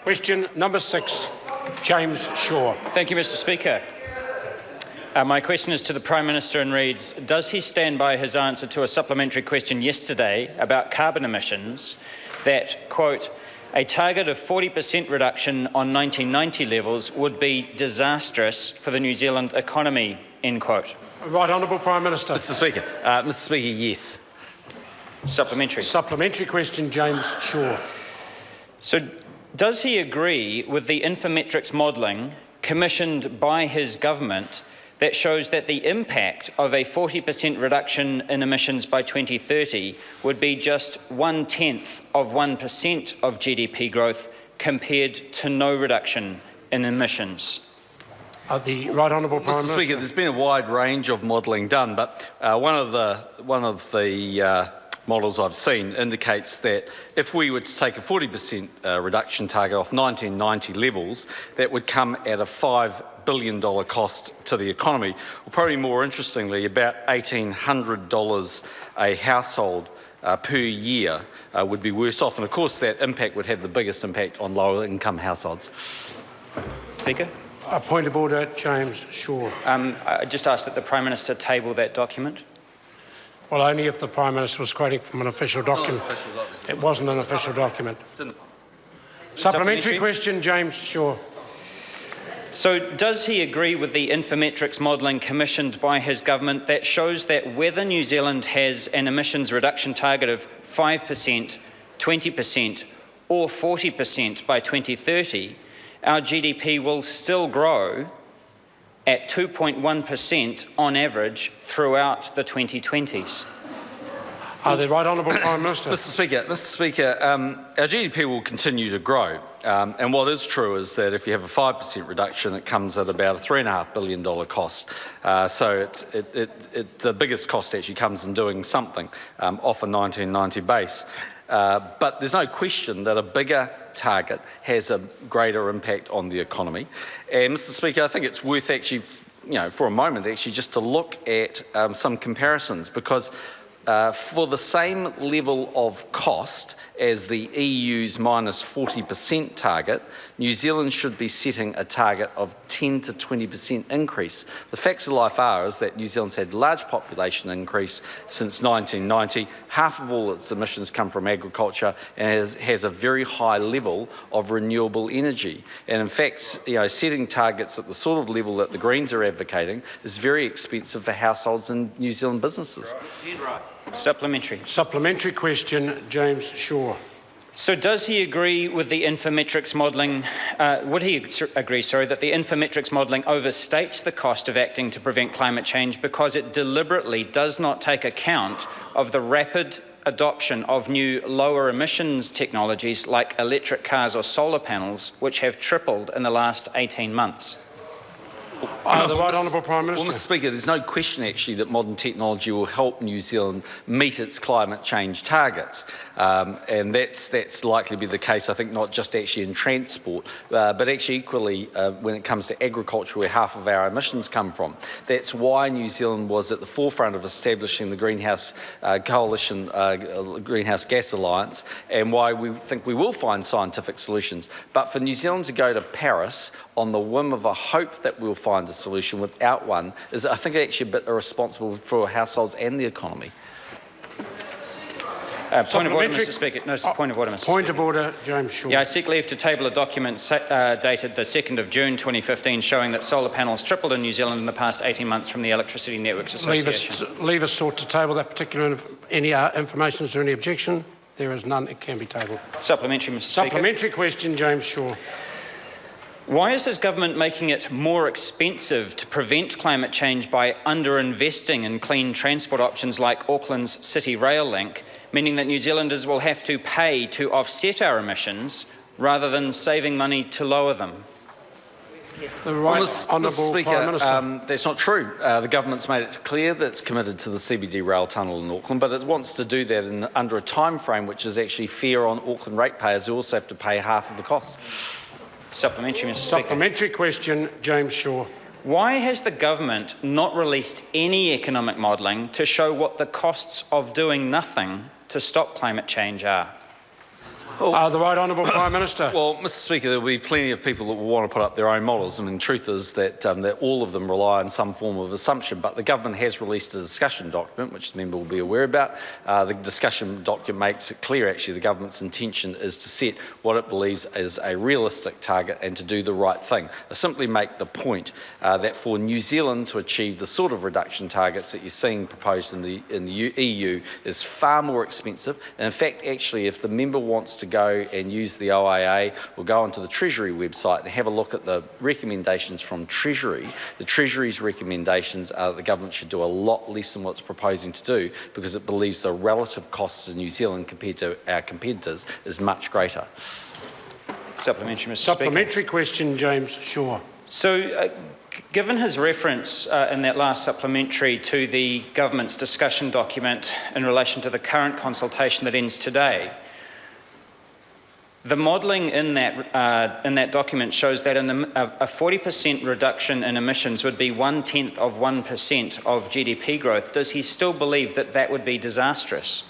Question number 6, James Shaw. Thank you, Mr Speaker. My question is to the Prime Minister and reads, does he stand by his answer to a supplementary question yesterday about carbon emissions that, quote, a target of 40% reduction on 1990 levels would be disastrous for the New Zealand economy, end quote? Right Honourable Prime Minister. Mr Speaker, yes. Supplementary. Supplementary question, James Shaw. So does he agree with the Infometrics modelling commissioned by his government that shows that the impact of a 40% reduction in emissions by 2030 would be just 0.1% of GDP growth compared to no reduction in emissions? The Right Honourable Prime Minister. Mr Speaker, there's been a wide range of modelling done, but one of the models I've seen indicates that if we were to take a 40% reduction target off 1990 levels, that would come at a $5 billion cost to the economy, or probably more interestingly, about $1,800 a household per year would be worse off. And of course, that impact would have the biggest impact on lower income households. Speaker? A point of order, James Shaw. I just asked that the Prime Minister table that document. Well, only if the Prime Minister was quoting from an official document. It wasn't an official document. Supplementary question, James Shaw. So does he agree with the Infometrics modelling commissioned by his government that shows that whether New Zealand has an emissions reduction target of 5%, 20% or 40% by 2030, our GDP will still grow at 2.1% on average throughout the 2020s? The Right Honourable Prime Minister. Mr Speaker, our GDP will continue to grow. And what is true is that if you have a 5% reduction, it comes at about a $3.5 billion cost. So the biggest cost actually comes in doing something off a 1990 base. But there's no question that a bigger target has a greater impact on the economy. And Mr Speaker, I think it's worth actually, for a moment, actually just to look at some comparisons, because for the same level of cost as the EU's minus 40% target, New Zealand should be setting a target of 10 to 20% increase. The facts of life are is that New Zealand's had large population increase since 1990. Half of all its emissions come from agriculture and has a very high level of renewable energy. And in fact, setting targets at the sort of level that the Greens are advocating is very expensive for households and New Zealand businesses. Supplementary. Supplementary question, James Shaw. So does he agree with the Infometrics modelling, would he agree, that the Infometrics modelling overstates the cost of acting to prevent climate change because it deliberately does not take account of the rapid adoption of new lower emissions technologies like electric cars or solar panels, which have tripled in the last 18 months? The Right Honourable Prime Minister. Well, Mr Speaker, there's no question actually that modern technology will help New Zealand meet its climate change targets. And that's likely to be the case, I think, not just actually in transport, but actually equally when it comes to agriculture, where half of our emissions come from. That's why New Zealand was at the forefront of establishing the Greenhouse Coalition, Greenhouse Gas Alliance, and why we think we will find scientific solutions. But for New Zealand to go to Paris on the whim of a hope that we'll find a solution without one is, I think, actually a bit irresponsible for households and the economy. Point of order, Mr Speaker. No, point of order, Mr Speaker. Point of order, James Shaw. I seek leave to table a document dated the 2nd of June 2015 showing that solar panels tripled in New Zealand in the past 18 months from the Electricity Networks Association. Leave us sought to table that particular information. Is there any objection? There is none. It can be tabled. Supplementary, Mr Speaker. Supplementary question, James Shaw. Why is his government making it more expensive to prevent climate change by underinvesting in clean transport options like Auckland's City Rail link, meaning that New Zealanders will have to pay to offset our emissions rather than saving money to lower them? The Right Honourable Prime Minister. That's not true. The government's made it clear that it's committed to the CBD rail tunnel in Auckland, but it wants to do that under a time frame which is actually fair on Auckland ratepayers who also have to pay half of the cost. Supplementary, Mr Speaker. Supplementary question, James Shaw. Why has the government not released any economic modelling to show what the costs of doing nothing to stop climate change are? The Right Honourable Prime Minister. Well, Mr. Speaker, there will be plenty of people that will want to put up their own models. I mean, the truth is that all of them rely on some form of assumption, but the government has released a discussion document, which the member will be aware about. The discussion document makes it clear, actually, the government's intention is to set what it believes is a realistic target and to do the right thing. I simply make the point that for New Zealand to achieve the sort of reduction targets that you're seeing proposed in the EU is far more expensive. And in fact, actually, if the member wants to go and use the OIA or go onto the Treasury website and have a look at the recommendations from Treasury, the Treasury's recommendations are that the government should do a lot less than what it's proposing to do because it believes the relative costs in New Zealand compared to our competitors is much greater. Supplementary, Mr. Supplementary question, James Shaw. So, given his reference in that last supplementary to the government's discussion document in relation to the current consultation that ends today, the modelling in that document shows that a 40% reduction in emissions would be 1/10% of GDP growth. Does he still believe that that would be disastrous?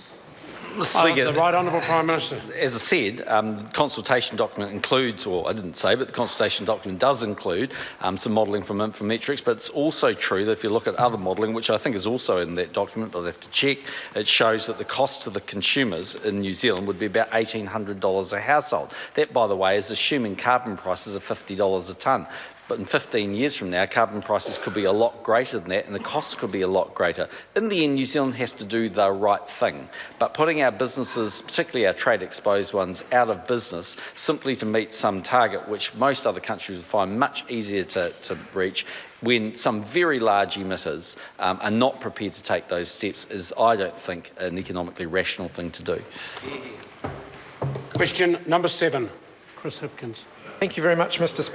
Mr. Speaker, The Right Honourable Prime Minister. as I said, the consultation document includes, or I didn't say, but the consultation document does include some modelling from Infometrics, but it's also true that if you look at other modelling, which I think is also in that document, but I have to check, it shows that the cost to the consumers in New Zealand would be about $1,800 a household. That, by the way, is assuming carbon prices of $50 a tonne. But in 15 years from now, carbon prices could be a lot greater than that and the costs could be a lot greater. In the end, New Zealand has to do the right thing. But putting our businesses, particularly our trade-exposed ones, out of business simply to meet some target, which most other countries would find much easier to reach, when some very large emitters are not prepared to take those steps, is, I don't think, an economically rational thing to do. Question number 7, Chris Hipkins. Thank you very much, Mr. Speaker.